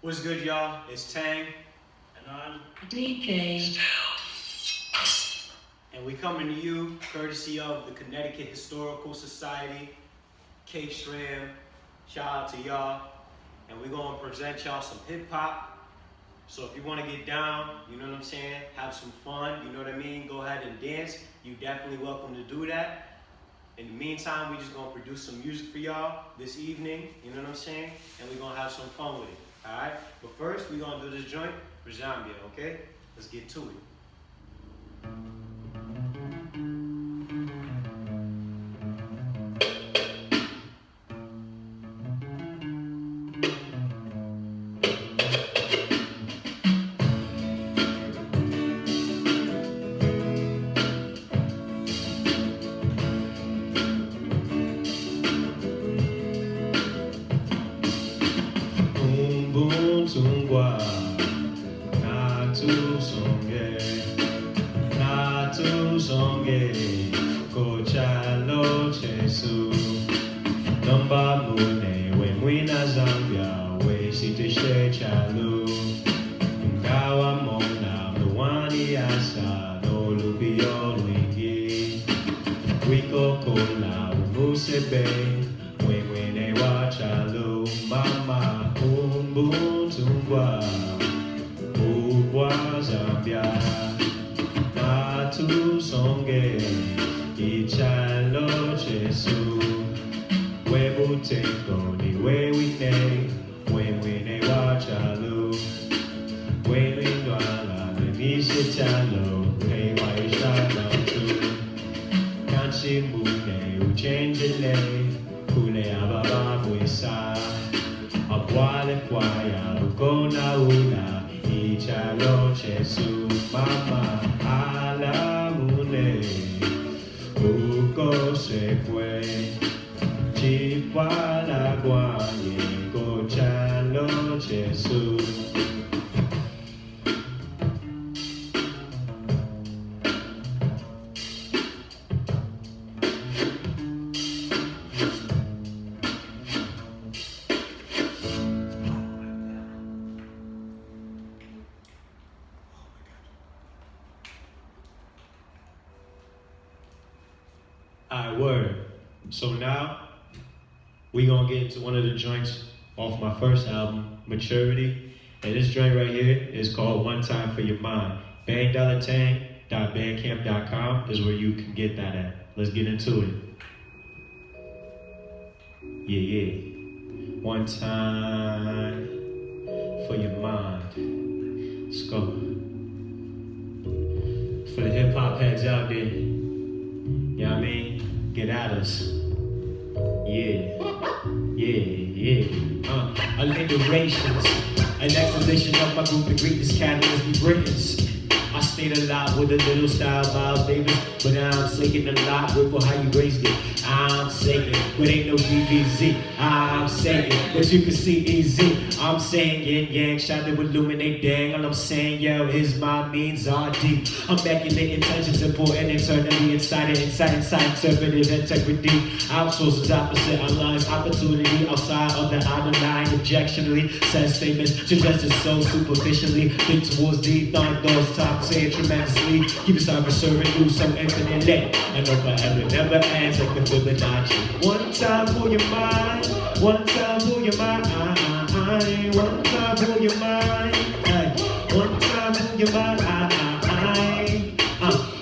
What's good, y'all? It's Tang, and I'm DK. And we coming to you courtesy of the Connecticut Historical Society, Cake Shram. Shout out to y'all. And we're gonna present y'all some hip hop. So if you wanna get down, you know what I'm saying, have some fun, you know what I mean, go ahead and dance. You definitely welcome to do that. In the meantime, we just gonna produce some music for y'all this evening, you know what I'm saying? And we're gonna have some fun with it, all right? But first, we're gonna do this joint for Zambia, okay? Let's get to it. Tungwa natu songe kochalo chesu nomba mune we mwina Zambia we sitishe chalu ngawa mona mwani asa no lubio wingi wiko kola musebe we mwene wa chalu mama Tungwa, ubwa Zambia, natu songe, ichalo chesu, webu tengo ni wewine, wewine wachalu, wewindwala, nemishe chalo, hewaisha nautu, kanchi mune, uchenjele, kule ababa mwisa, Abwale kwaya ukona una ichalo chesu mama alamune uko se fue chipala guanye kochalo chesu. Alright, word. So now, we gonna get into one of the joints off my first album, Maturity. And this joint right here is called One Time For Your Mind. bang.tang.bandcamp.com is where you can get that at. Let's get into it. Yeah. One time for your mind. Let's go. For the hip hop heads out there. You know what I mean? Get at us. Yeah. Alliterations. An exhibition of my group of greatest catalysts be Britons. I stayed a lot with a little style Miles Davis, but now I'm singing a lot with how you raised it. I'm saying, but ain't no DBZ. I'm saying, but you can see easy. I'm saying yin yang, shine to illuminate dang. All I'm saying, yo, is my means are deep. I'm making intentions important internally inside, conservative integrity. Outsources opposite, outlines opportunity outside of the outer line. Objectionally, says statements, suggested so superficially. Think towards deep, thought those top, say it tremendously. Keep aside for serving you so infinitely. And no forever never ends like the Fibonacci. One time for your mind, one time for your mind, one time for your mind, one time for your mind,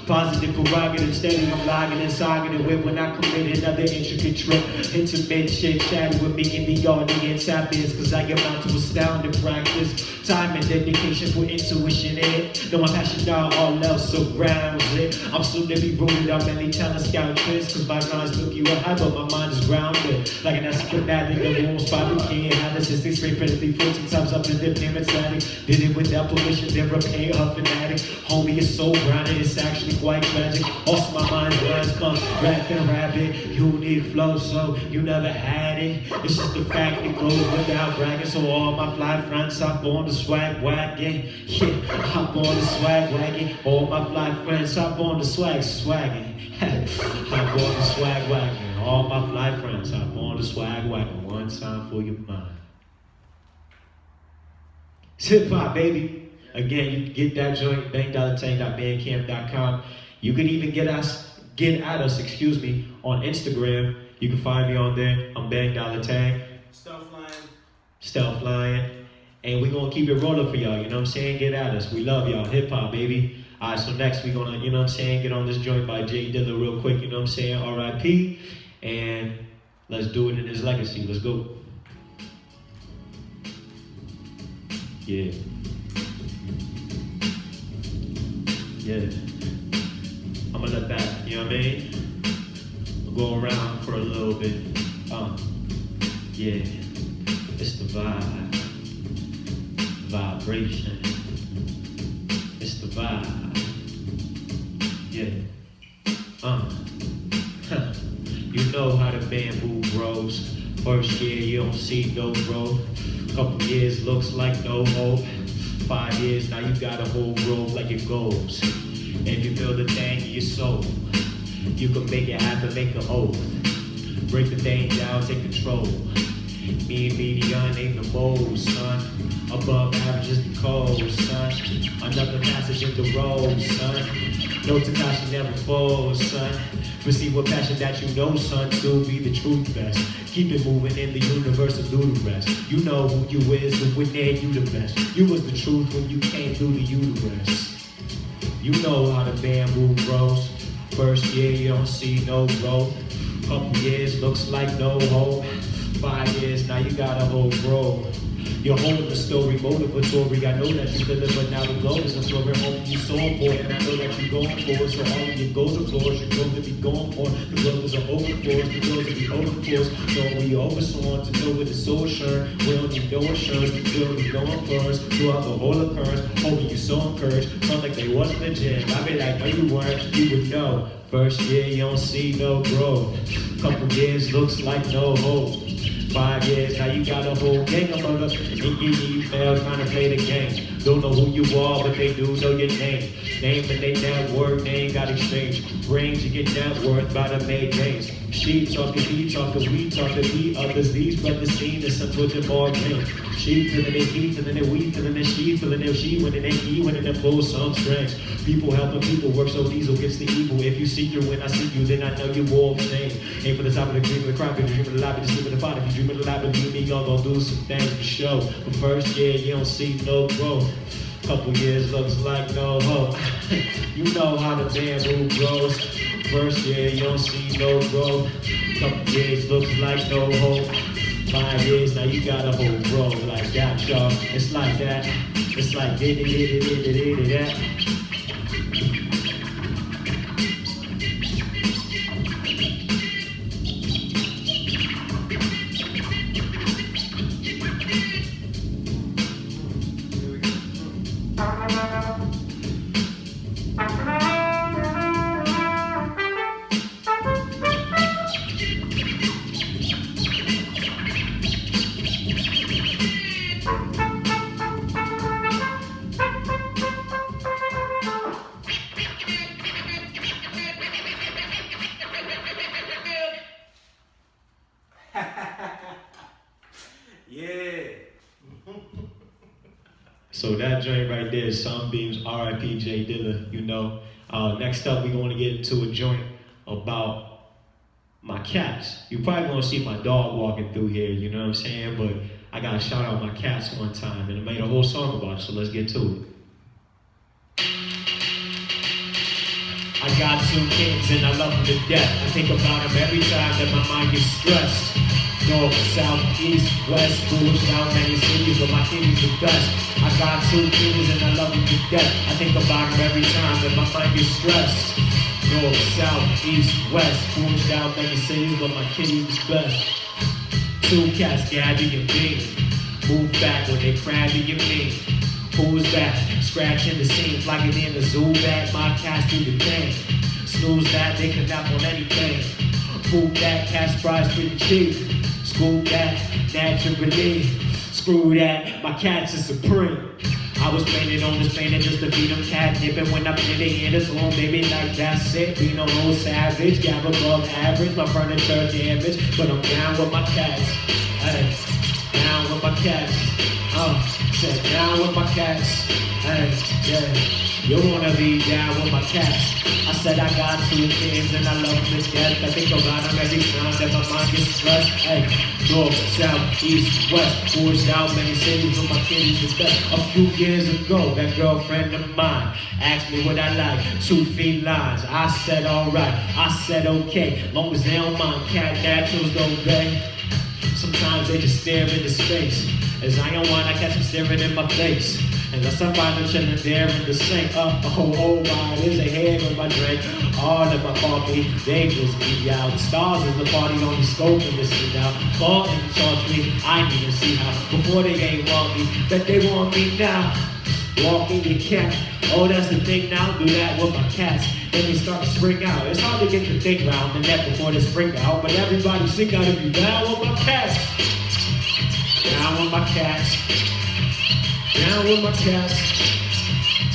Positive prerogative, steady, I'm logging and sogging it with when I commit another intricate trip. Intimate shit, chatting with me in the audience. Happiness, cause I amount to astounding practice. Time and dedication for intuition in it. No, my passion down, all else surrounds it. I'm soon to be rooted on many talent scout trips. Cause my rhymes took you high, but my mind is grounded. Like an acid fanatic, the whole spot we can't have this. 6 straight penalty, 14 times up in the payment static. Did it without permission, then repay a fanatic. Homie, it's so grounded, it's actually quite tragic. Also my mind's lines come rapping rabbit. Unique flow, so you never had it. It's just the fact it goes without bragging. So all my fly friends hop on the swag wagon. Yeah, hop on the swag wagon. All my fly friends hop on the swagging. Hop on the swag wagon. All my fly friends hop on the swag wagon. One time for your mind. It's hip-hop, baby. Again, you can get that joint, bang.tang.bandcamp.com. You can even get at us, on Instagram. You can find me on there. I'm bang.tang. Stealth Lion. And we're going to keep it rolling for y'all, you know what I'm saying? Get at us. We love y'all. Hip-hop, baby. All right, so next we're going to, you know what I'm saying, get on this joint by Jay Dilla real quick, you know what I'm saying? R.I.P. And let's do it in his legacy. Let's go. Yeah. Yeah. I'm going to let that, you know what I mean? We'll go around for a little bit. Yeah. It's the vibe. Vibration. It's the vibe. Yeah. You know how the bamboo grows. First year you don't see no growth. Couple years looks like no hope. 5 years now you got a whole road like it goes. If you feel the thing in your soul, you can make it happen, make an oath. Break the thing down, take control. Me and median ain't the mold, son. Above average is the code, son. Another passage in the road, son. No Takashi never falls, son. Receive with passion that you know, son. Still be the truth best. Keep it moving in the universe and do the rest. You know who you is, so when there you the best. You was the truth when you came through the universe. You know how the bamboo grows. First year you don't see no growth. Couple years looks like no hope. 5 years now you got a whole road. You're holding the story, motivatory. I know that you deliver now the goal is a story home you so important. I know that you're going for it, so all of your goals are yours. You're going to be going for it. The brothers are open for us, the doors will be open for us. So we oversawn to know with the soul assured. We don't need no insurance, we'll be going first. Throughout the whole occurrence, hoping you so encouraged. Felt like they wasn't the gym. I be like, no you weren't, you would know. First year you don't see no growth. Couple years looks like no hope. 5 years, now you got a whole gang of murder. You fail trying to play the game. Don't know who you are, but they do know your name. Name and they network, they ain't got exchange. Brains, you get net worth by the made names. She talking, he talking, we talking, the others. These brothers seen the sun with them all game. She feeling it, he feeling it, we feeling it, she feeling it, she winning it, he winning it, pull some strings. People helping people work so diesel gets the evil. If you see through when I see you, then I know you all the same. Aim for the top of the dream of the crowd, if you dream of the lobby, just sleep in the pot. If you dream of the lobby, believe me, y'all gon' do some things for show. But first year, you don't see no growth. Couple years looks like no hope. You know how the bamboo grows. First year, you don't see no growth. Couple years looks like no hope. 5 years, now you got a whole road like that, y'all. It's like that. It's like that. So that joint right there is Sunbeam's R.I.P. J Dilla, you know. Next up, we're going to get into a joint about my cats. You're probably going to see my dog walking through here, you know what I'm saying? But I got to shout out my cats one time, and I made a whole song about it, so let's get to it. I got 2 kids and I love them to death. I think about them every time that my mind gets stressed. North, south, east, west, schools, down many cities, but my kid is the best. I got 2 kids and I love them to death. I think about them every time that my mind gets stressed. North, south, east, west, schools, down many cities, but my kid is the best. 2 cats, Gabby and Bean. Move back when they crabby and mean. Who's that? Scratching the scene, flagging in the zoo bag. My cats do the thing. Snooze that, they can nap on anything. Food that, cash prize pretty cheap. School that, naturally. Screw that, my cats is supreme. I was painted on this planet just to feed them catnip. When I play they in the zone, baby, like that's it. Being a little savage, gab above average. My furniture damaged, but I'm down with my cats. Hey, down with my cats. Said down with my cats. Hey, yeah. You wanna be down with my cats. I said I got 2 kids and I love them to death. I think about them every time that my mind gets stressed. Hey, north, south, east, west. Forged out many cities with my kids is best. A few years ago, that girlfriend of mine asked me what I like. 2 feet lines. I said alright. I said okay. Long as they don't mind cat naturals don't bang. Sometimes they just stare into space. As I don't want, I catch them staring in my face. Unless I find them chilling there in the sink. Oh my, there's a head on my drink. All of my coffee, they just be out. The stars in the party on the scope and listen out. Call and charge me, I didn't even see how. Before they ain't want me, but they want me now. Walking your cat, oh that's the thing now. Do that with my cats. Then they start to spring out. It's hard to get the thing round the net before they spring out. But everybody sing out if you down with my cats. Down with my cats. Down with my cats.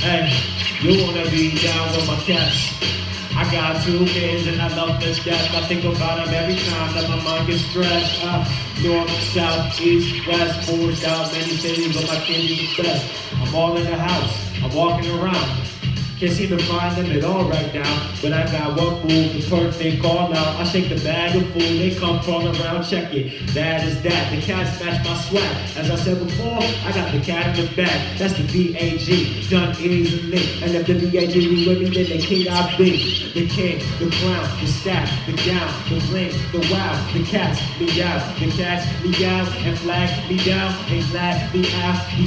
Hey, you wanna be down with my cats. I got 2 kids and I love this death. I think about them every time that my mind gets stressed. North, south, east, west, forged out many cities, but my kids is the best. I'm all in the house, I'm walking around. Can't seem to find them at all right now. But I got one move, the perfect call out. I shake the bag of food, they come crawling around, check it. That is that, the cats match my swag. As I said before, I got the cat in the bag. That's the B-A-G, done easily. And if the B-A-G be with me, then the king I be. The king, the crown, the staff, the gown, the bling, the wow. The cats meow, the cats meow, and flag me down. And glad me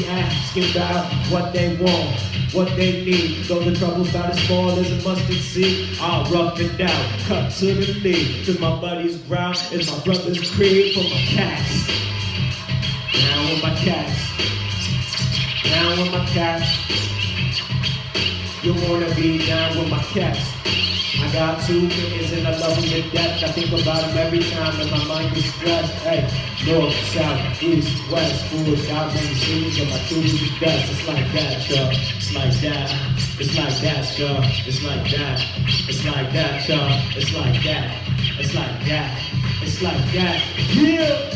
asking about what they want, what they need. Though the trouble's about as small as a mustard seed, I'll rough it down, cut to the knee. Cause my buddy's ground is my brother's creed for my cats. Down with my cats. Down with my cats. You wanna be down with my cats. I got 2 kids and I love them to death. I think about them every time that my mind gets stressed. Hey, north, south, east, west, forged out many cities, but my kids is the best. It's like that, y'all. It's like that. It's like that, y'all. It's like that. It's like that, y'all. It's like that. It's like that. It's like that. Yeah!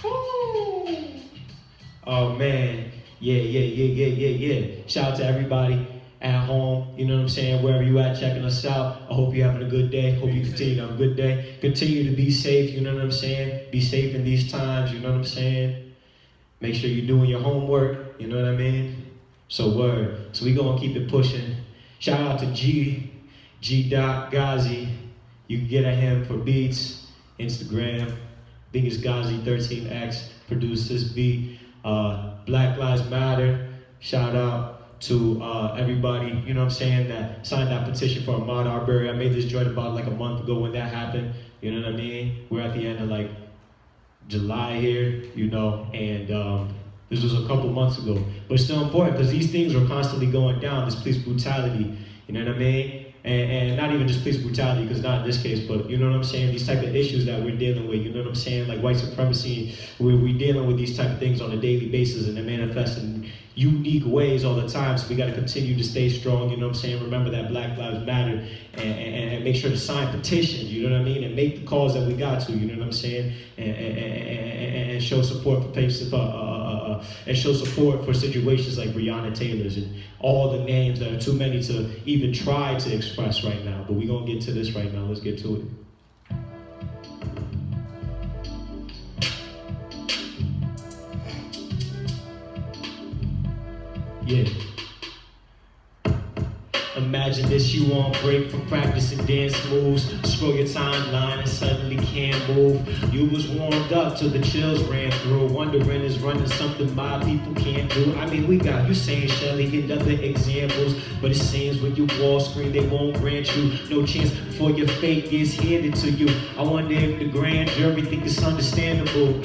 Woo! Oh man. Yeah. Shout out to everybody at home, you know what I'm saying, wherever you at checking us out. I hope you're having a good day. Hope you continue to have a good day. Continue to be safe, you know what I'm saying? Be safe in these times, you know what I'm saying? Make sure you're doing your homework, you know what I mean? So word. So we gonna keep it pushing. Shout out to G. Ghazi. You can get at him for beats, Instagram. I think it's Ghazi13X. Produced this beat. Black Lives Matter. Shout out to everybody, you know what I'm saying, that signed that petition for Ahmaud Arbery. I made this joint about like a month ago when that happened, you know what I mean? We're at the end of like July here, you know, and this was a couple months ago. But it's still important because these things are constantly going down, this police brutality, you know what I mean? And not even just police brutality, because not in this case, but you know what I'm saying, these type of issues that we're dealing with, you know what I'm saying, like white supremacy, we're dealing with these type of things on a daily basis, and they manifest in unique ways all the time, so we got to continue to stay strong, you know what I'm saying, remember that Black Lives Matter, and make sure to sign petitions, you know what I mean, and make the calls that we got to, you know what I'm saying, and show support for places, and show support for situations like Breonna Taylor's and all the names that are too many to even try to express right now. But we're going to get to this right now. Let's get to it. Yeah. Imagine this, you on break from practicing dance moves. Scroll your timeline and suddenly can't move. You was warmed up till the chills ran through. Wondering is running something my people can't do. I mean, we got you saying Shelly, get other examples. But it seems when you wall screen, they won't grant you no chance before your fate gets handed to you. I wonder if the grand jury think it's understandable.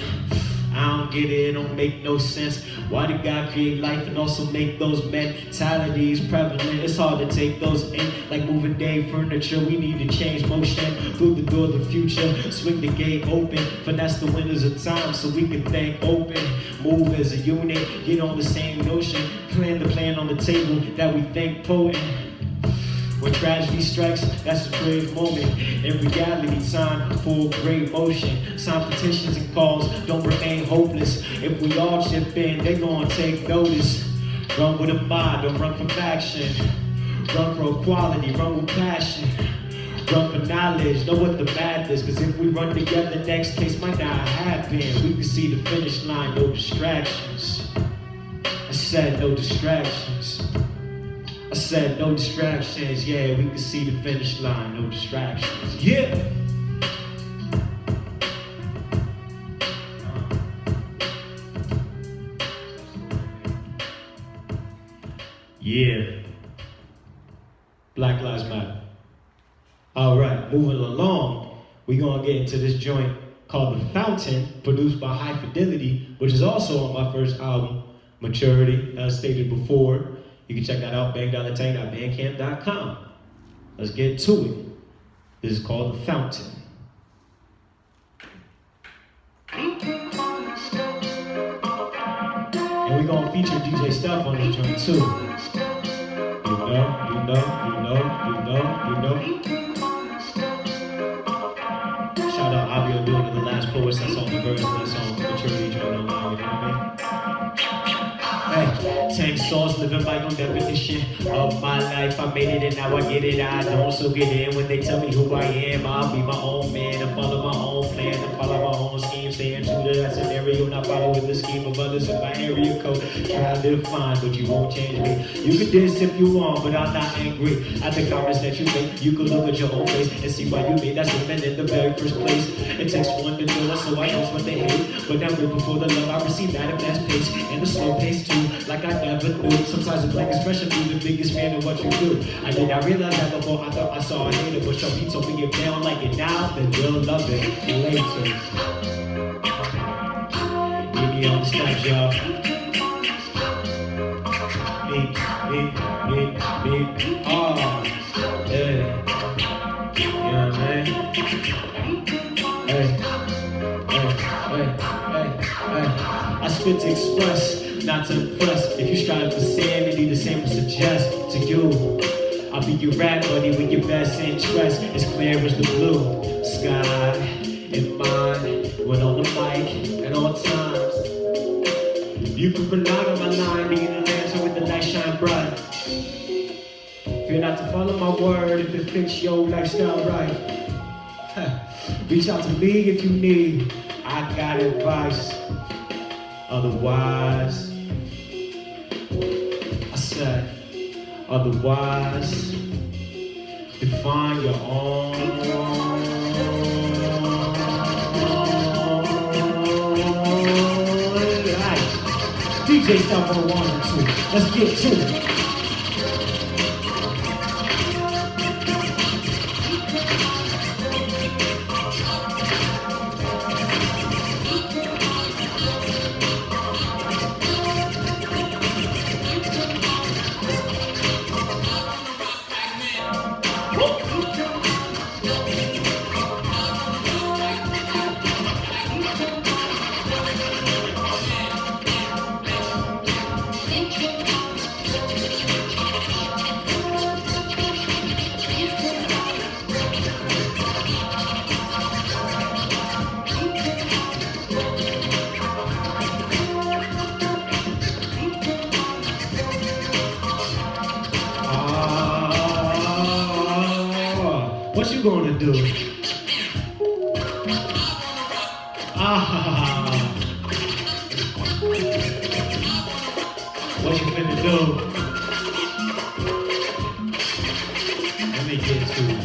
I don't get it, it don't make no sense. Why did God create life and also make those mentalities prevalent? It's hard to take those in, like moving day furniture. We need to change motion through the door of the future. Swing the gate open, finesse the windows of time so we can think open. Move as a unit, get on the same notion. Plan the plan on the table that we think potent. When tragedy strikes, that's a brave moment. In reality, time for great motion. Sign petitions and calls, don't remain hopeless. If we all chip in, they gonna take notice. Run with a mind, don't run from action. Run for equality, run with passion. Run for knowledge, know what the math is. Cause if we run together, next case might not happen. We can see the finish line, no distractions. I said no distractions. I said no distractions, yeah, we can see the finish line, no distractions, yeah. Yeah. Black Lives Matter. All right, moving along, we're gonna get into this joint called The Fountain, produced by High Fidelity, which is also on my first album, Maturity, as stated before. You can check that out, bang.tang.bandcamp.com. Let's get to it. This is called The Fountain. And we're gonna feature DJ Stuff on this joint too. You know. Shout out Abiodun to the last poets that's on the verse of that song, Maturity joint online, you know what I mean? Hey, Tang Sauce, living by no definition of my life. I made it and now I get it. I don't so get in when they tell me who I am. I'll be my own man and follow my own plan and follow my own scheme. Staying true to that scenario, not following the scheme of others in my area code. Try to define, but you won't change me. You can diss if you want, but I'm not angry at the comments that you make. You can look at your own face and see why you made that statement in the very first place. It takes one to know us, so I know what they hate. But I'm living for the love I receive at a fast pace and the slow pace too. Like I never knew. Sometimes a blank expression be the biggest fan of what you do. I did not realize that before. I thought I saw a hater, but your beats told me if they don't like it now, then you'll love it later. Give me all the steps, y'all. Me. Oh, yeah. You know what I mean? Hey. I spit to express, not to impress. If you strive for sanity, the same will suggest to you. I'll be your rap buddy with your best interest. As clear as the blue sky in mine. When on the mic at all times. You can rely on my line, being an answer with the light shine bright. Fear not to follow my word if it fits your lifestyle right. Reach out to me if you need. I got advice. Otherwise, I said, otherwise, define your own life. DJ Stuff on 1 and 2. Let's get to it. What you gonna do? What you finna do? Let me get to it.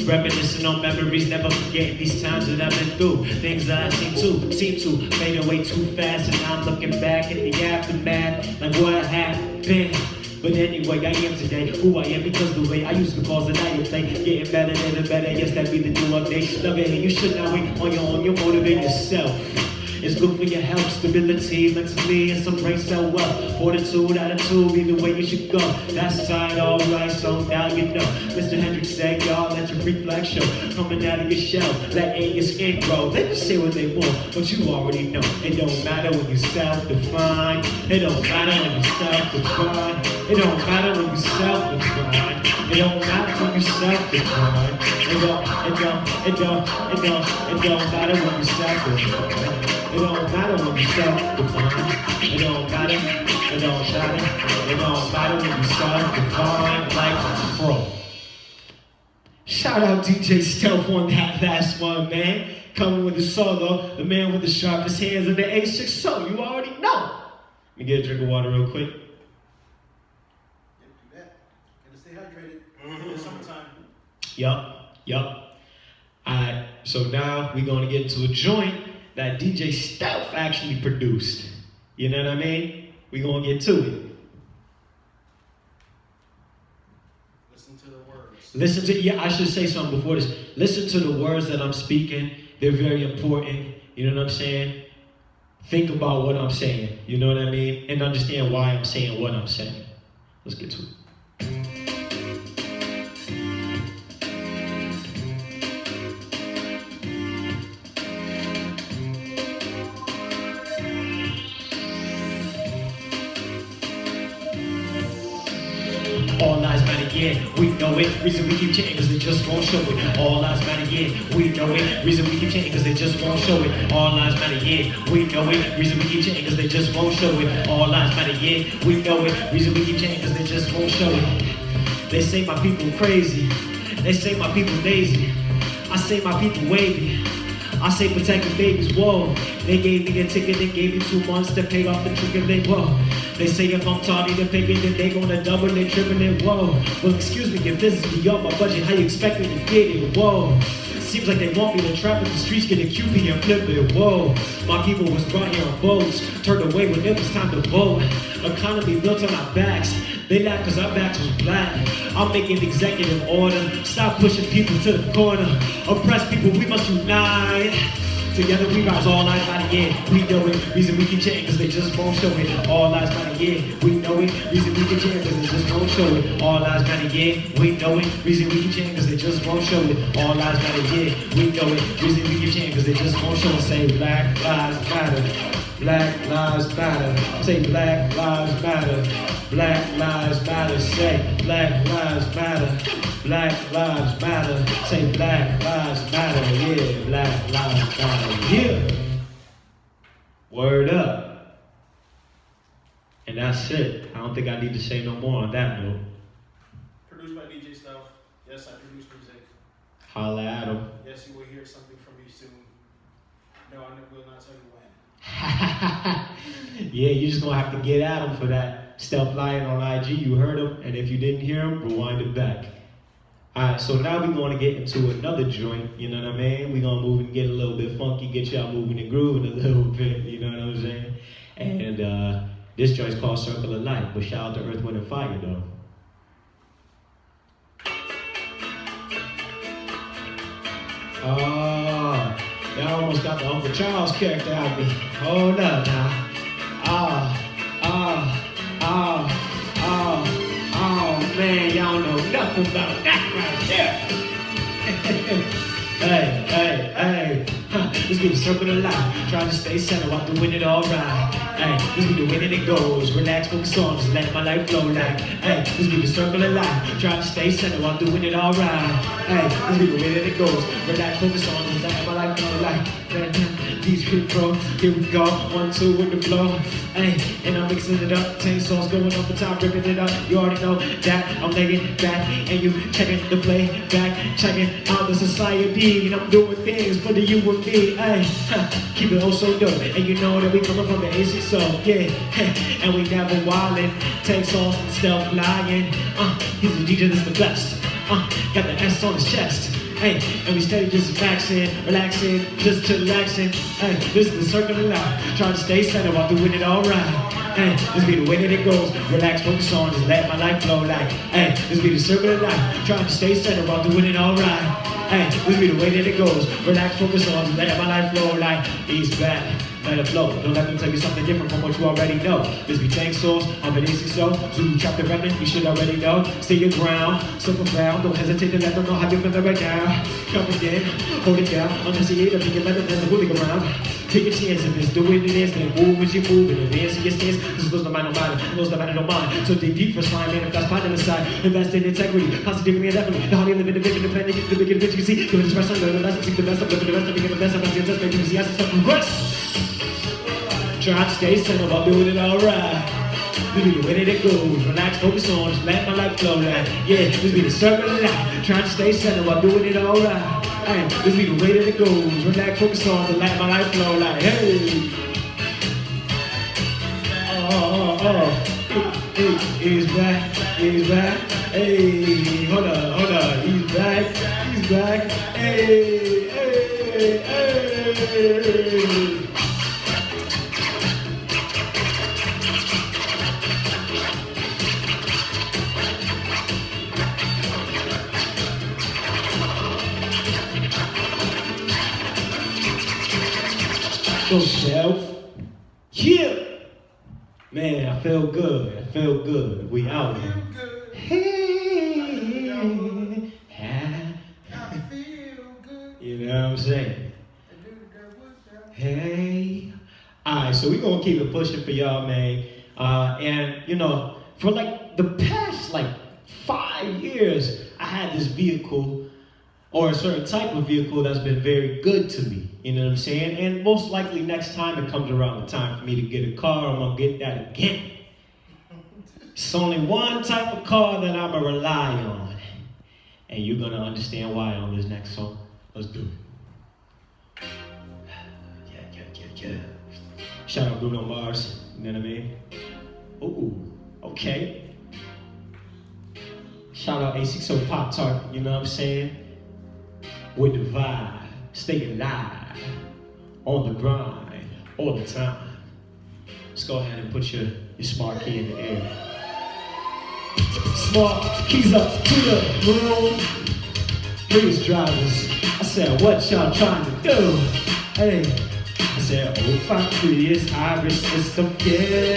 Reminiscing on memories, never forgetting these times that I've been through. Things that I seem to fade away too fast, and now I'm looking back at the aftermath, like what happened. But anyway, I am today who I am because the way I used to cause and now you play. Getting better and better, yes, that be the new update. Love it, and you should not wait on your own, you motivate yourself. It's good for your health, stability, mentally, and some brain cell wealth. Fortitude, attitude, either way you should go. That's tight, alright, so now you know. Mr. Hendrix said, y'all, let your freak flag show. Coming out of your shell, let in your skin grow. They can say what they want, but you already know. It don't matter when you self-define. It don't matter when you self-define. It don't matter when you self-define. It don't matter when you self-define. It don't matter when you self-define. It don't matter when you self-define. It don't matter when you self-define. Like, bro. Shout out DJ Stealth on that last one, man. Coming with the solo, the man with the sharpest hands in the A6 so you already know. Let me get a drink of water real quick. Yeah, do that. Gotta stay hydrated. It's summertime. Yup. Alright, so now we're gonna get into a joint that DJ Stealth actually produced. You know what I mean? We're gonna get to it. I should say something before this. Listen to the words that I'm speaking. They're very important. You know what I'm saying? Think about what I'm saying. You know what I mean? And understand why I'm saying what I'm saying. Let's get to it. All lives matter, yeah, we know it. Reason we keep chanting cause they just won't show it. All lives matter, yeah, we know it. Reason we keep chanting cause they just won't show it. All lives matter, yeah, we know it. Reason we keep chanting cause they just won't show it. All lives matter, yeah, we know it. Reason we keep chanting cause they just won't show it. They say my people crazy. They say my people lazy. I say my people wavy. I say protect the babies, whoa. They gave me a ticket, they gave me 2 months to pay off the trigger, they whoa. They say if I'm tardy to pay it, then they gonna double it, triple it, whoa. Well, excuse me, if this is beyond my budget, how you expect me to get it, whoa. Seems like they want me to trap in the streets, get a QP and flip it, whoa. My people was brought here on boats, turned away when it was time to vote. Economy built on our backs, they laugh cause our backs was black. I'm making executive order, stop pushing people to the corner. Oppressed people, we must unite. Together we rise, all lives matter, yeah, we know it. Reason we keep chanting cause they just won't show it. All lives matter, yeah, we know it. Reason we keep chanting cause they just won't show it. All lives matter, yeah, we know it. Reason we keep chanting cause they just won't show it. All lives matter, yeah, we know it. Reason we keep chanting cause they just won't show it. Say Black Lives Matter. Black Lives Matter. Say Black Lives Matter. Black Lives Matter. Say Black Lives Matter. Black Lives Matter. Say Black Lives Matter. Yeah, Black Lives Matter. Yeah. Word up. And that's it. I don't think I need to say no more on that note. Produced by DJ Stealth. Yes, I produce music. Holla at him. Yes, you will hear something from me soon. No, I will not tell you when. Yeah, you're just gonna have to get at him for that. Stealth Lion on IG, you heard him, and if you didn't hear him, rewind it back. Alright, so now we're gonna get into another joint, you know what I mean? We're gonna move and get a little bit funky, get y'all moving and grooving a little bit, you know what I'm saying? And this joint's called Circle of Life, but shout out to Earth, Wind, and Fire though. Oh, y'all almost got the Uncle Charles character out of me. Hold up now. Oh, man, y'all know nothing about that right there. Hey, this be the circle of life. Trying to stay centered while doing it all right. Hey, this be the way that it goes. Relax, focus on, just let my life flow like. Hey, this be the circle of life. Trying to stay centered while doing it all right. Hey, this be the way that it goes. Relax, focus on, just let my life flow like. These people, here we go. 1, 2 with the flow. Hey, and I'm mixing it up. Tang Sauce going up the top, ripping it up. You already know that I'm laying back, and you checking the play back, checking out the society. And I'm doing things for the you and me. Hey, keep it oh so dope. And you know that we coming from the A6 so yeah. And we never wildin'. Tang Sauce and Stealth Lion. He's the DJ that's the best. Got the S on his chest. Hey, and we steady just maxing, relaxing, just chillaxing. Hey, this is the circle of life. Trying to stay centered while doing it all right. Hey, this be the way that it goes. Relax, focus on, just let my life flow like. Hey, this be the circle of life. Trying to stay centered while doing it all right. Hey, this be the way that it goes. Relax, focus on, just let my life flow like. He's back. let it flow. Don't let them tell you something different from what you already know. This be Tang Sauce, unmistakable. Zulu chapter remnant, you should already know. Stay your ground, so profound. Don't hesitate to let them know how you feel right now. Come again, hold it down. Unnecessary, you can let them know moving around. Take a chance if it's doing it is, then move as you move and advance in your stance. Cause those that matter don't matter, those that matter don't mind. So dig deep for slime, man, if that's fine on the side. Invest in integrity, positively and definitely. The harder you live in the vision, depending, get the bigger the picture you see. Give it expression, learn the lesson, seek the best, uplift the rest, and become the best. I'm not the test, maybe you see, I see something worse. Try to stay centered while doing it alright. This be the way that it goes. Relax, focus on, just let my life flow. Like, yeah, this be the circle of life. Trying to stay centered while doing it alright. Hey, this be the way that it goes. Relax, focus on, just let my life flow. Like, hey. Oh, he's back, hey, hold on, he's back, hey, Go shelf, yeah. Man, I feel good. We out here. Hey, I feel good. you know what I'm saying? Hey. Alright, so we're gonna keep it pushing for y'all, man. And you know, for like the past 5 years, I had this vehicle or a certain type of vehicle that's been very good to me. You know what I'm saying? And most likely next time it comes around the time for me to get a car, I'm gonna get that again. It's only one type of car that I'ma rely on. And you're gonna understand why on this next song. Let's do it. Yeah. Shout out Bruno Mars, you know what I mean? Ooh, okay. Shout out A60 Pop Tart, you know what I'm saying? With the vibe, stay alive, on the grind, all the time. Let's go ahead and put your smart key in the air. Smart keys up to the moon. Please drivers, I said, what y'all trying to do? Hey, I said, 053 is hybrid system, yeah.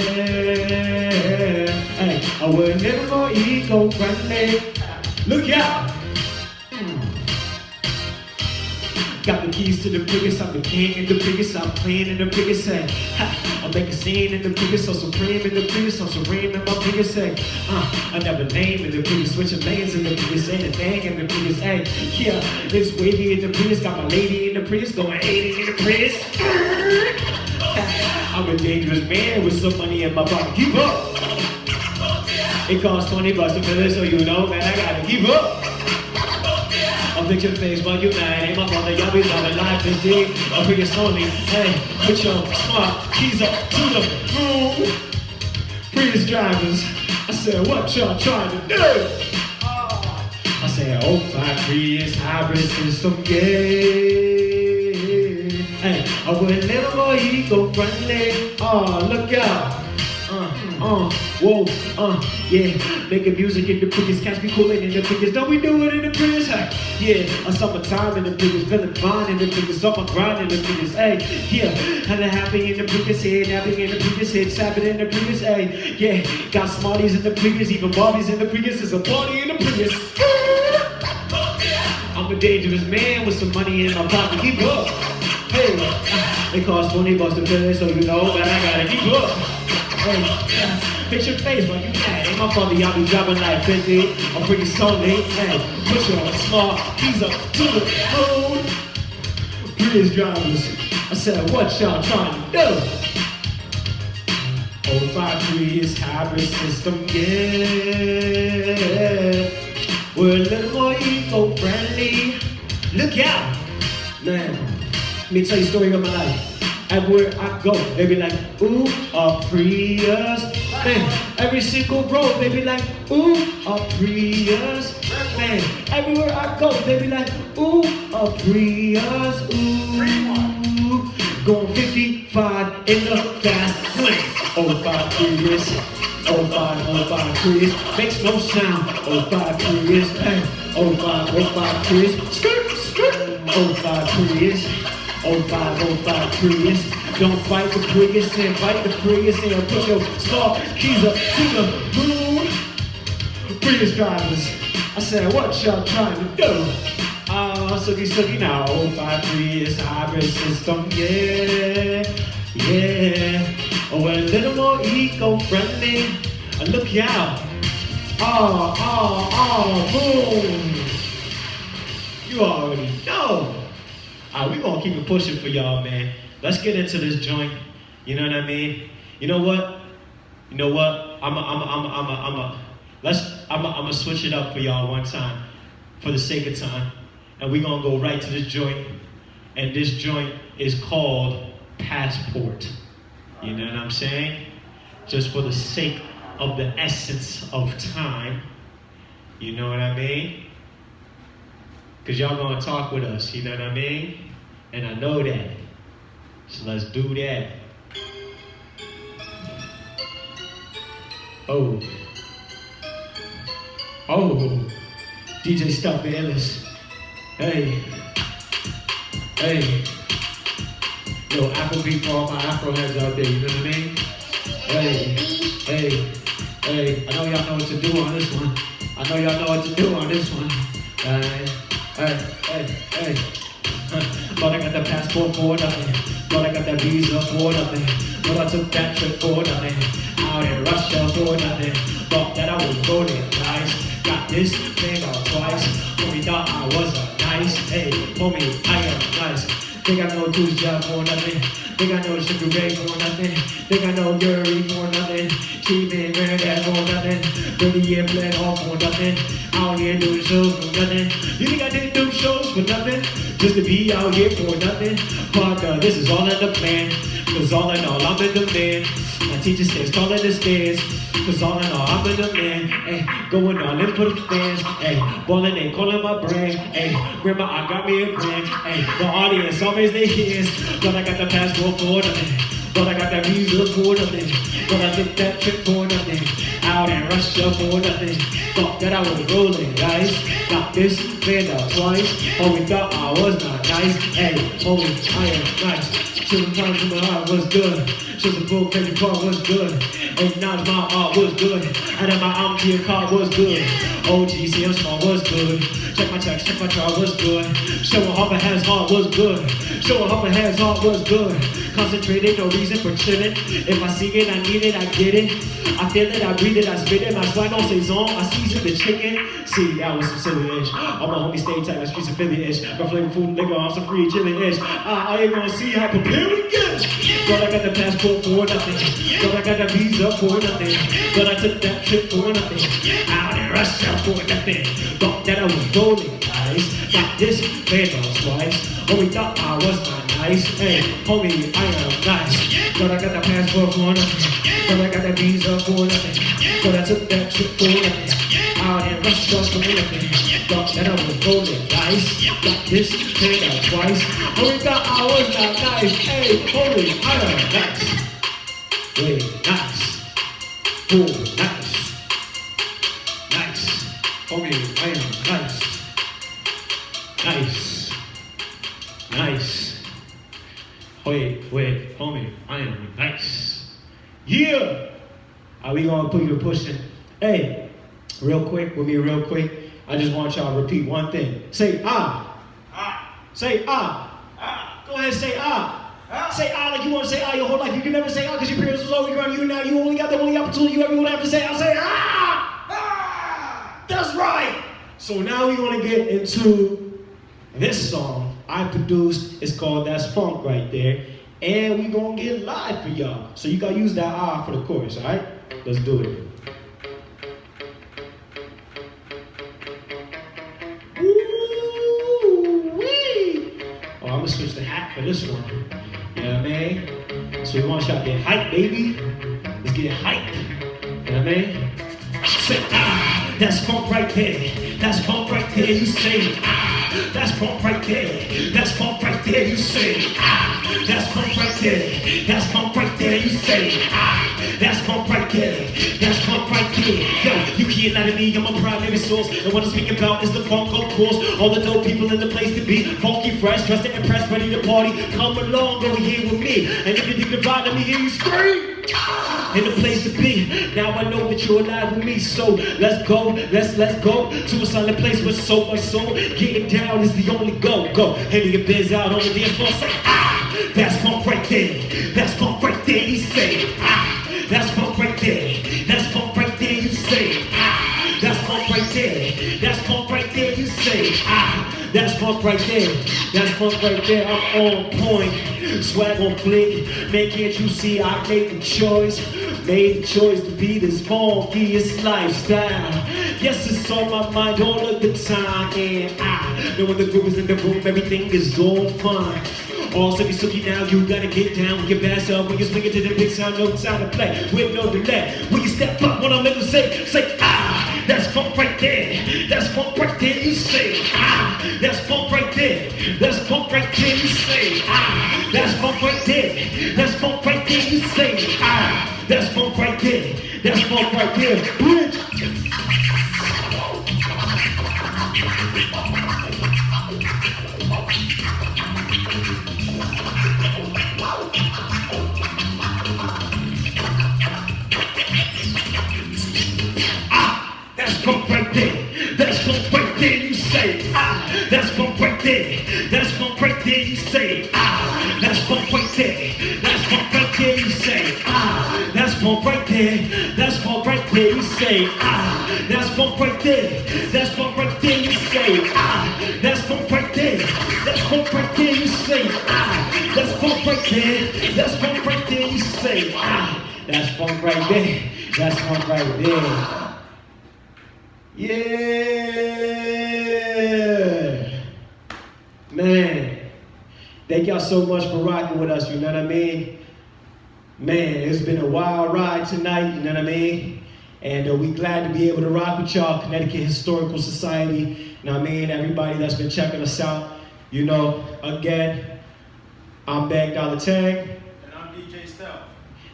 Hey, I will never more eco-friendly. Look out! Got the keys to the biggest, I'm the king in the biggest, I'm playing in the biggest, hey. I make a scene in the biggest, so supreme in the biggest, I'm serene in my biggest, hey. I never name in the biggest, switching lanes in the biggest, ain't a thing in the biggest, hey. Yeah, it's wavy in the biggest, got my lady in the Prius, going 80 in the Prius. I'm a dangerous man with some money in my pocket, keep up. It costs $20 to fill it, so you know, man, I gotta keep up. I'll fix your face while you mad. Ain't my father, y'all be loving life is deep. I'll bring it slowly. Hey, put your smart keys up to the room. Prius drivers, I said, what y'all trying to do? I said, 053 is hybrid system, yeah. Hey, I would never more eco-friendly. Oh, look out. Whoa, yeah, making music in the biggest, catch me coolin' in the biggest, don't we do it in the biggest, yeah, a summertime in the biggest, feeling fine in the biggest, up my grind in the biggest, hey, yeah, hella happy in the biggest, head, napping in the biggest, head, sapping in the biggest, hey, yeah, got smarties in the biggest, even Barbies in the biggest, it's a party in the biggest. I'm a dangerous man with some money in my pocket, keep up, hey, it costs $20 to fill it, so you know that I gotta keep up. Hey, fix your face while you mad. Ain't my father, y'all be driving like 50. I'm pretty slowly. Hey, push your small keys up to the road. Prius drivers, I said, what y'all trying to do? 053 is hybrid system, yeah. We're a little more eco-friendly. Look out, man. Let me tell you a story of my life. Everywhere I go, they be like, ooh, a Prius. Man, every single road, they be like, ooh, a Prius. Man, everywhere I go, they be like, ooh, a Prius. Ooh, going 55 in the fast lane. 05 Prius, 05 Prius, makes no sound. 05 Prius, hey, 05 Prius, skirt, skirt. 05 Prius. 05 Prius, Don't fight the Prius and fight the Prius and push your small keys up to the moon. Prius drivers, I said, what y'all trying to do? Sookie now, 05 Prius hybrid system, yeah, yeah. Oh, a little more eco-friendly. Look out. Boom. You already know. We gonna keep it pushing for y'all, man. Let's get into this joint. You know what I mean? You know what? I'ma switch it up for y'all one time, for the sake of time, and we gonna go right to this joint. And this joint is called Passport. You know what I'm saying? Just for the sake of the essence of time. You know what I mean? Because y'all gonna talk with us, you know what I mean? And I know that. So let's do that. Oh, DJ Stuff the Endless. Hey. Yo, Afrobeat for all my Afro heads out there, you know what I mean? Hey. I know y'all know what to do on this one. Hey. Thought I got the passport for nothing. Thought I got that visa for nothing. Thought I took that trip for nothing. Out in Russia for nothing. Thought that I was golden nice. Got this thing out twice. Homie thought I was a nice. Hey, homie, I am nice. Think I know Goose Job for nothing. Think I know Sugar Ray for nothing. Think I know Yuri for nothing. Cheating, Granddad for nothing. 30-year plan off for nothing. Out here doing shows for nothing. You think I didn't do shows for nothing? Just to be out here for nothing? Parker, this is all in the plan. Cause all in all, I'm in the man. My teacher stays taller than stairs. Cause all in all, I'm in the man. Ay, going all in for the fans. Ay, ballin' ain't calling my brand. Ay, grandma, I got me a grand. Ay, the audience always they hears. Thought I got the passport for nothing. Thought I got that visa for nothing. Thought I took that trip for nothing. Out in Russia for nothing. Thought that I was rolling dice. Got this band out twice. Homie thought I was not nice. Hey, homie, I am nice. Should've times in my heart was good. Should've book credit card was good. Acknowledge my art was good. And then my Omtia card was good. OGCM small was good. Check my checks, check my chart was good. Showing off a hands heart was good. Showing off a hands heart was good. Concentrated, no reason for chilling. If I see it, I need it, I get it. I feel it, I breathe it, I spit it. My swag on saison, I season the chicken. See, that was some silly-ish. All my homies stay tight, my streets of Philly-ish. My flavor food, nigga, on some free chili-ish. I ain't gonna see how prepared we get. Thought I got the passport for nothing. Thought I got the visa for nothing. Thought I took that trip for nothing. Out in Russia for nothing. Thought that I was rolling dice. Got this band on twice. Homie thought I was not nice. Hey, homie, I am nice. Thought I got the passport for nothing. Thought I got that visa for nothing. Thought I took that trip for nothing. Out in Russia for nothing. Thought that I was rolling dice. Got this band on twice. Homie thought I was not nice. Hey, homie, I am nice. Hey, nice. Oh, nice. Nice. Homie, I am nice. Nice. Nice. Wait, homie, I am nice. Yeah! We gonna put you to pushing. Hey, real quick, I just want y'all to repeat one thing. Say ah. Say ah. Go ahead, say ah. Say ah like you want to say ah your whole life. You can never say ah because your parents was always around you. Now you only got the only opportunity you ever gonna have to say. I'll say ah. That's right. So now we're gonna get into this song I produced. It's called That's Funk right there, and we gonna get live for y'all. So you gotta use that ah for the chorus. All right, let's do it. Woo-wee. Oh, I'm gonna switch the hat for this one. You know what I mean? So we want y'all to get hyped, baby. Let's get hyped. You know what I mean? Say ah, that's funk right there. That's funk right there. You say ah, that's funk right there. That's funk right there. You say ah, that's funk right there. That's funk right there. You say ah, that's funk right there. That's funk right there. Yo, you can't the anatomy of my primary source. And what I'm speaking about is the funk, of course. All the dope people in the place to be. Funky, fresh, dressed to impress, ready to party. Come along over here with me. And if you think the vibe, let me hear you scream. In the place to be. Now I know that you're alive with me, so let's go, let's go to a silent place with so much soul. Getting down is the only go. Handing your biz out on the dance floor, say that's funk right there. That's funk right there. You say that's funk right there. That's funk right there. You say that's funk right there. That's funk right there. You say that's funk right there. That's funk right there. I'm on point. Swag on flick. Man, can't you see I made the choice? Made the choice to be this funkiest lifestyle. Yes, it's on my mind all of the time. And I know when the group is in the room, everything is all fine. All sookie now, you gotta get down with your bad self. When you swing it to the big sound, no time to play with no delay. When you step up, when I make them say that's funk right there. That's funk right there. You say that's funk right there. That's funk right there. You say that's funk right there. That's funk right there. You say that's funk right there. That's funk right there. Bridge. That's funk right there. That's funk right there. You say that's funk right there. That's funk right there. You say that's funk right there. That's funk right there. You say that's funk right there. That's funk right there. You say that's funk right there. That's funk right there. You say that's funk right there. That's funk right there. You say that's funk right there. That's funk right there. You say that's funk right there. That's funk right there. Yeah, man, thank y'all so much for rocking with us, you know what I mean? Man, it's been a wild ride tonight, you know what I mean? And we glad to be able to rock with y'all, Connecticut Historical Society, you know what I mean? Everybody that's been checking us out, you know, again, I'm Bang Dollar Tang. And I'm DJ Stealth.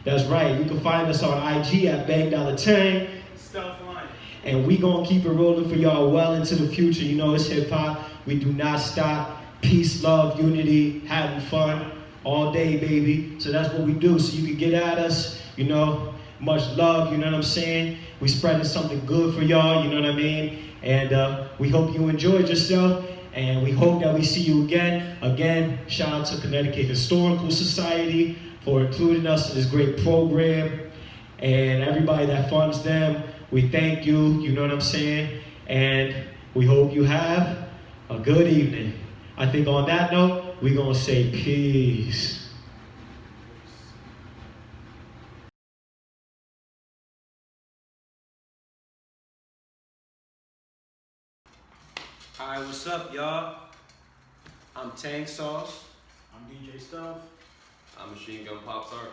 That's right, you can find us on IG at Bang Dollar Tang. Stealth Line. And we gonna keep it rolling for y'all well into the future. You know, it's hip hop. We do not stop. Peace, love, unity, having fun all day, baby. So that's what we do. So you can get at us, you know, much love, you know what I'm saying? We spreading something good for y'all, you know what I mean? And we hope you enjoyed yourself. And we hope that we see you again. Again, shout out to Connecticut Historical Society for including us in this great program. And everybody that funds them. We thank you, you know what I'm saying? And we hope you have a good evening. I think on that note, we're gonna say peace. Alright, what's up, y'all? I'm Tang Sauce. I'm DJ Stealth. I'm Machine Gun Pops Art.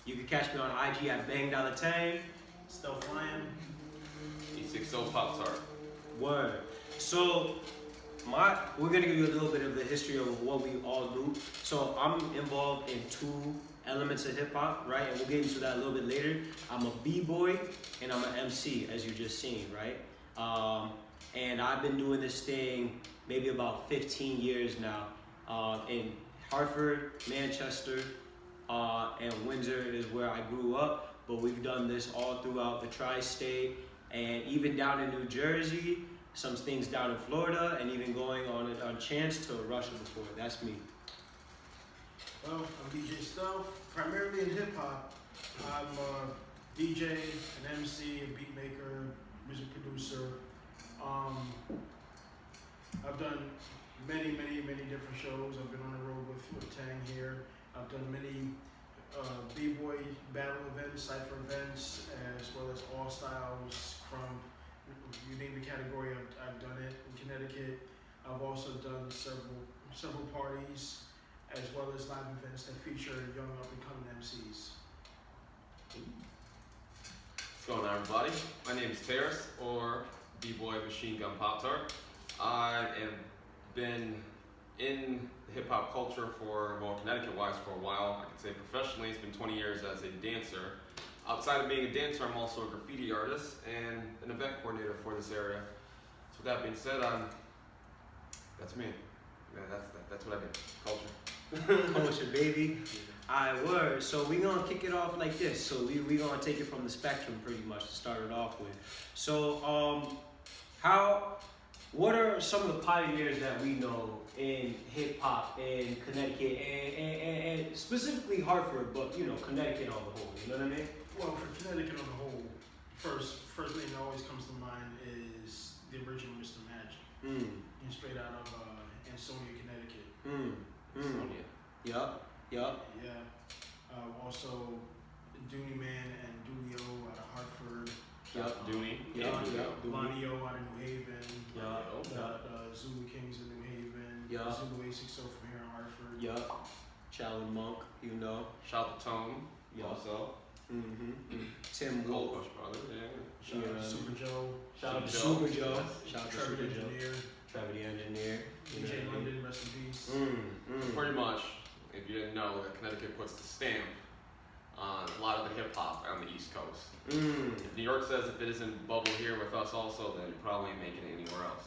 You can catch me on IG at Bang Dollar Tang. Stealth Lion. E60 Pops Art. Word. So, we're gonna give you a little bit of the history of what we all do. So I'm involved in two elements of hip hop, right? And we'll get into that a little bit later. I'm a b-boy and I'm an MC, as you just seen, right? And I've been doing this thing maybe about 15 years now. In Hartford, Manchester, and Windsor is where I grew up. But we've done this all throughout the tri-state and even down in New Jersey, some things down in Florida, and even going on a chance to Russia before. That's me. Well, I'm DJ Stealth, primarily in hip hop. I'm a DJ, an MC, a beat maker, music producer. I've done many different shows. I've been on the road with Tang here. I've done many b-boy battle events, cypher events, as well as all styles from, you name the category, I've done it in Connecticut. I've also done several parties, as well as live events that feature young up-and-coming MCs. What's going on, everybody? My name is Terrace, or B-Boy Machine Gun Pop Tart. I have been in the hip-hop culture for, well, Connecticut-wise for a while. I can say professionally, it's been 20 years as a dancer. outside of being a dancer, I'm also a graffiti artist and an event coordinator for this area. So with that being said, that's me. Yeah, that's what I do. Culture. Culture, baby. Alright, word. So we gonna kick it off like this. So we gonna take it from the spectrum pretty much to start it off with. So what are some of the pioneers that we know in hip hop in Connecticut and specifically Hartford, but you know, Connecticut on the whole, you know what I mean? Well, for Connecticut on the whole, first thing that always comes to mind is the original Mr. Magic. And straight out of Ansonia, Connecticut. Sonia. Yup. Yeah. Also, Dooney Man and Doolio out of Hartford. Yup. Dooney. Lonio out of New Haven. Yup. The Zulu Kings of New Haven. Zulu 860 from here in Hartford. Yup. Challenge Monk, you know. Shout out to Tone. Yup. Also. Tim Gold Wolf. Rush Brothers. Yeah. Shout out to Super Joe. Shout out to Super Joe. Shout out to Trevor Super the Joe. Engineer. Trevor the Engineer. DJ London, rest in peace. Pretty much, if you didn't know, that Connecticut puts the stamp on a lot of the hip hop on the East Coast. If New York says if it isn't bubble here with us also, then you're probably ain't making it anywhere else.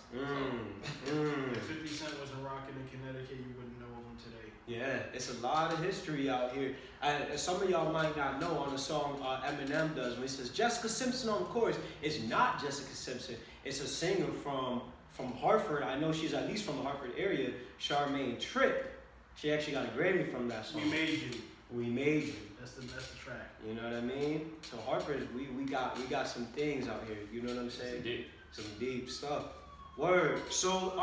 If 50 Cent wasn't rocking in Connecticut, you wouldn't know of him today. Yeah, it's a lot of history out here. Some of y'all might not know on the song Eminem does when he says Jessica Simpson on the chorus. It's not Jessica Simpson. It's a singer from Hartford. I know she's at least from the Hartford area. Charmaine Tripp. She actually got a Grammy from that song. We made you. We made you. That's the track. You know what I mean? So Hartford, we got some things out here. You know what I'm saying? Some deep stuff. Word. So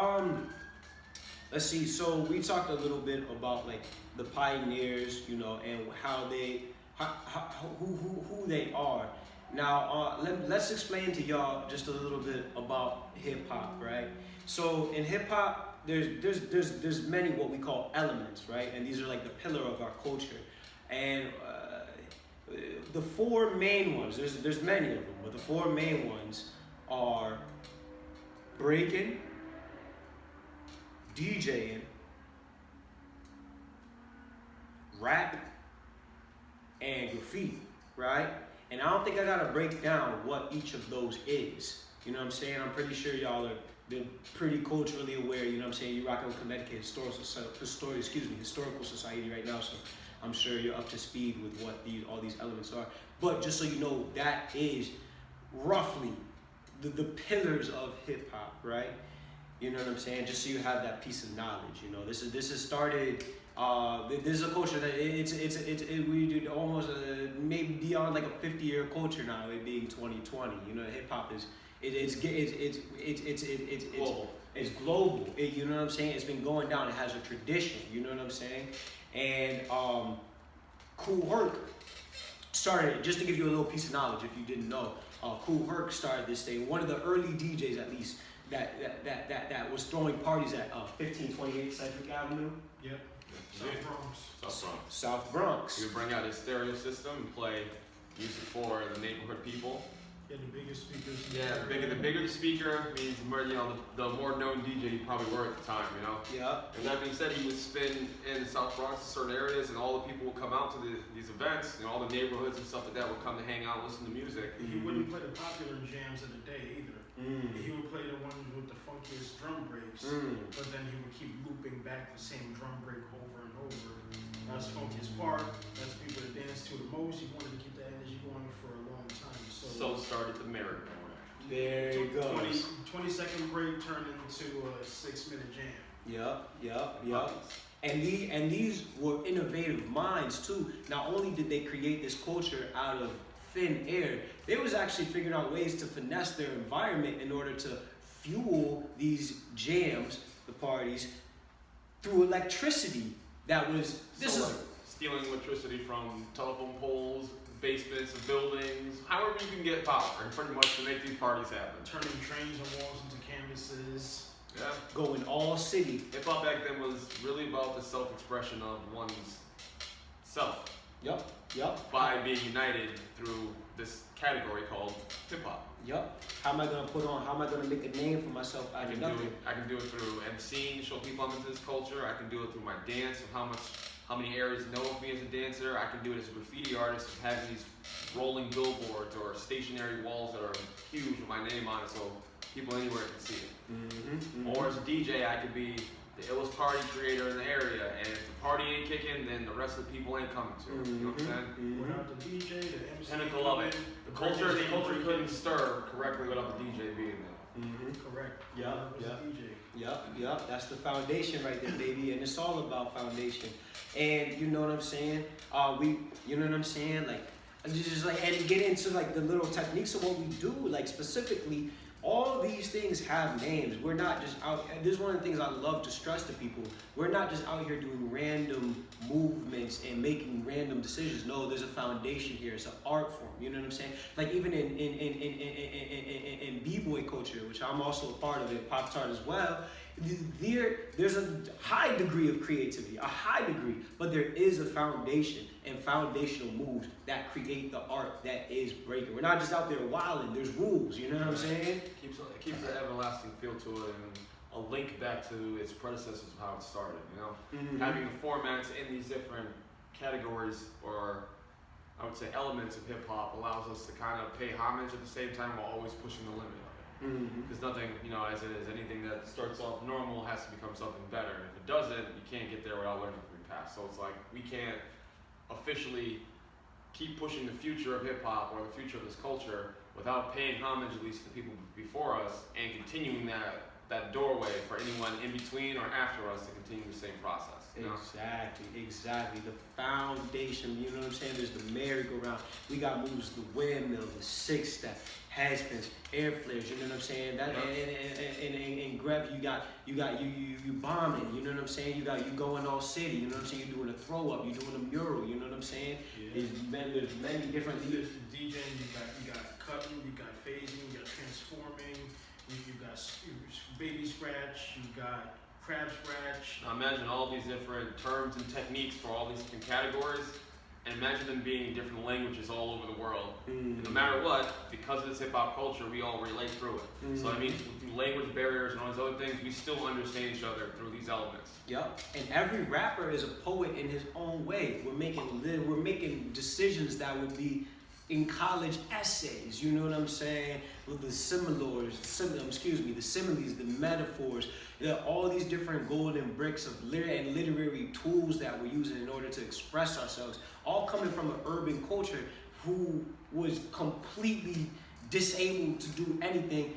let's see. So we talked a little bit about like the pioneers, you know, and how they, who they are. Now let's explain to y'all just a little bit about hip hop, right? So in hip hop, there's many what we call elements, right? And these are like the pillar of our culture. And the four main ones, there's many of them, but the four main ones are breaking, DJing, rap, and graffiti, right? And I don't think I gotta break down what each of those is. You know what I'm saying? I'm pretty sure y'all are been pretty culturally aware. You know what I'm saying? You're rocking with Connecticut Historical Society right now, so I'm sure you're up to speed with what all these elements are. But just so you know, that is roughly the pillars of hip hop, right? You know what I'm saying? Just so you have that piece of knowledge. You know, this is started. This is a culture that we did almost maybe beyond like a 50-year culture now. It being 2020. You know, hip hop is it's global. It's global. You know what I'm saying? It's been going down. It has a tradition. You know what I'm saying? And Kool Herc started, just to give you a little piece of knowledge if you didn't know, Kool Herc started this thing. One of the early DJs, at least, that was throwing parties at 1528 Sedgwick Avenue. Yep. South Bronx. He would bring out his stereo system and play music for the neighborhood people. Yeah, the bigger speakers. Yeah, the bigger the speaker means more, you know, the more known DJ you probably were at the time, you know. Yeah. And that being said, he would spin in South Bronx, certain areas, and all the people would come out to these events, you know, all the neighborhoods and stuff like that would come to hang out and listen to music. He wouldn't play the popular jams of the day either. He would play the ones with the funkiest drum breaks, but then he would keep looping back the same drum break over and over. That's the funkiest part. That's the people that dance to the most. He wanted to keep that energy going for a long time. So started the merry-go-round. There you go. 20-second break turned into a 6-minute jam. Yep. And these were innovative minds too. Not only did they create this culture out of thin air, they was actually figuring out ways to finesse their environment in order to fuel these jams, the parties, through electricity. Stealing electricity from telephone poles, basements of buildings, however you can get power, and pretty much to make these parties happen. Turning trains and walls into canvases. Yeah. Going all city. Hip hop back then was really about the self-expression of one's self. Yep. By being united through this category called hip hop. Yep. How am I gonna make a name for myself out of nothing? I can do it through MCing, show people I'm into this culture. I can do it through my dance, of how how many areas know of me as a dancer. I can do it as a graffiti artist, having these rolling billboards or stationary walls that are huge with my name on it, so people anywhere can see it. Or as a DJ, I could be the illest party creator in the area, and if the party ain't kicking, then the rest of the people ain't coming to it. You know what I'm saying? Without the DJ, the MC, Pinnacle of it. The culture couldn't stir correctly without the DJ being there. Correct. Yep. That's the foundation right there, baby. And it's all about foundation. And you know what I'm saying? You know what I'm saying? Like, just like, and get into like the little techniques of what we do. Like specifically, all these things have names. We're not just out. This is one of the things I love to stress to people. We're not just out here doing random movements and making random decisions. No, there's a foundation here. It's an art form. You know what I'm saying? Like even in b-boy culture, which I'm also a part of it, pop art as well. There's a high degree of creativity, a high degree, but there is a foundation and foundational moves that create the art that is breaking. We're not just out there wilding. There's rules. You know what I'm saying? It keeps an everlasting feel to it and a link back to its predecessors of how it started. You know, having the formats in these different categories, or I would say elements of hip hop, allows us to kind of pay homage at the same time while always pushing the limit of it. Because nothing, you know, as it is, anything that starts off normal has to become something better. And if it doesn't, you can't get there without learning from your past. So it's like we can't officially keep pushing the future of hip hop or the future of this culture without paying homage at least to the people before us and continuing that doorway for anyone in between or after us to continue the same process. You know? Exactly. The foundation, you know what I'm saying? There's the merry-go-round. We got moves, the windmill, the six-step, headspins, air flares, you know what I'm saying? That in Grev, you bombing, you know what I'm saying? You going all city, you know what I'm saying? You're doing a throw up, you're doing a mural, you know what I'm saying? Yeah. There's many different There's DJing, you got cutting, you got phasing, you got transforming, you got baby scratch, you got crab scratch. Now imagine all these different terms and techniques for all these different categories, and imagine them being in different languages all over the world. And no matter what, because of this hip hop culture, we all relate through it. So I mean, through language barriers and all these other things, we still understand each other through these elements. Yep. And every rapper is a poet in his own way. We're making decisions that would be in college essays, you know what I'm saying? With the similes, the metaphors, all these different golden bricks of literary tools that we're using in order to express ourselves, all coming from an urban culture who was completely disabled to do anything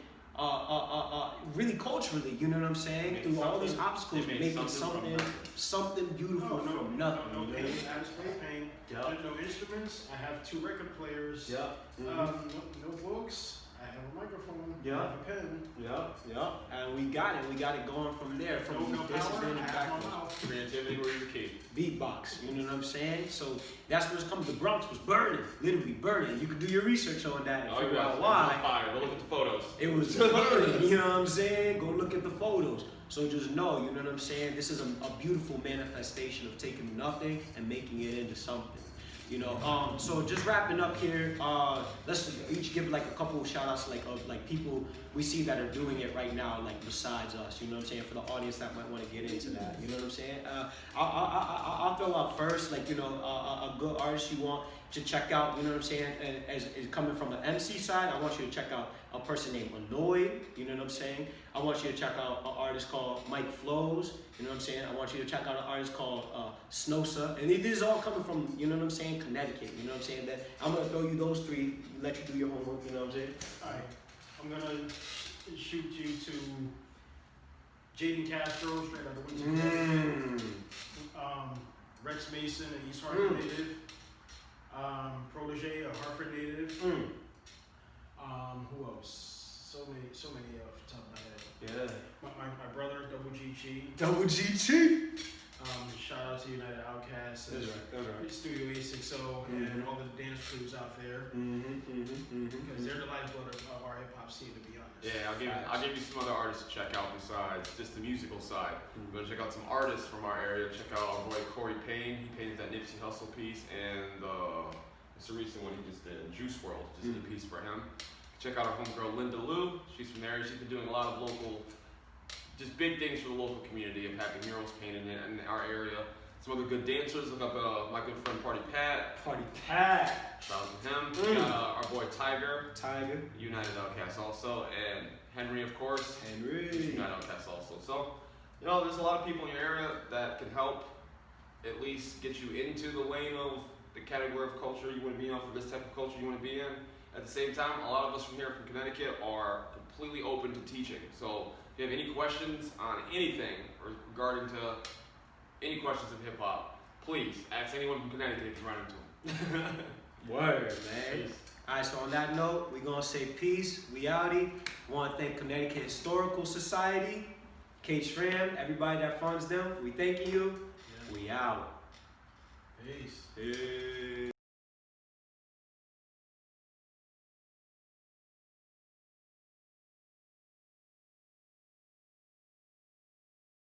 really culturally, you know what I'm saying? Through all these obstacles, making something beautiful from nothing. No Payne, I just play Payne. No instruments. I have 2 record players. No books. I have a microphone. I have a pen. And we got it going from there. From no power. I have my mouth. Creativity was the key. Beatbox, you know what I'm saying? So that's what's coming. The Bronx was burning, literally burning. You could do your research on that and figure out why. Fire. Go look at the photos. It was burning, you know what I'm saying? Go look at the photos. So just know, you know what I'm saying? This is a beautiful manifestation of taking nothing and making it into something. You know, so just wrapping up here, let's each give like a couple of shout outs of people we see that are doing it right now, like besides us, you know what I'm saying, for the audience that might want to get into that, you know what I'm saying? I'll throw out first, like, you know, a good artist you want to check out, you know what I'm saying, as coming from the MC side, I want you to check out a person named Annoyed, you know what I'm saying? I want you to check out an artist called Mike Flows, you know what I'm saying? I want you to check out an artist called Snosa, and these are all coming from, you know what I'm saying, Connecticut, you know what I'm saying? That I'm gonna throw you those 3, let you do your homework, you know what I'm saying? Alright, I'm gonna shoot you to Jaden Castro, straight out of Winter. Rex Mason, an East Hartford native. Protege, a Hartford native. Who else? So many off the top of my head. Yeah. My brother, Double GG. Double GG. Shout out to United Outcasts. That's right. Studio 860 and all the dance crews out there. Because they're the lifeblood of our hip hop scene, to be honest. Yeah, I'll give you some other artists to check out besides just the musical side. Go check out some artists from our area. Check out our boy Corey Payne. He painted that Nipsey Hussle piece, and it's a recent one he just did, Juice WRLD, just did a piece for him. Check out our homegirl Linda Lou. She's from there. She's been doing a lot of local, just big things for the local community of having murals painted in our area. some other good dancers. Look up my good friend Party Pat. Party Pat. Shout out to him. We got our boy Tiger. Tiger. United Outcast also. And Henry, of course. Henry. United Outcast also. So, you know, there's a lot of people in your area that can help at least get you into the lane of the category of culture you want to be in, for this type of culture you want to be in. At the same time, a lot of us from here from Connecticut are completely open to teaching. So if you have any questions on anything regarding to any questions of hip hop, please ask anyone from Connecticut if you run into them. Word, man. Peace. Alright, so on that note, we're gonna say peace. We outie. Want to thank Connecticut Historical Society, K-Shram, everybody that funds them. We thanking you. Yeah. We out. Peace. Peace.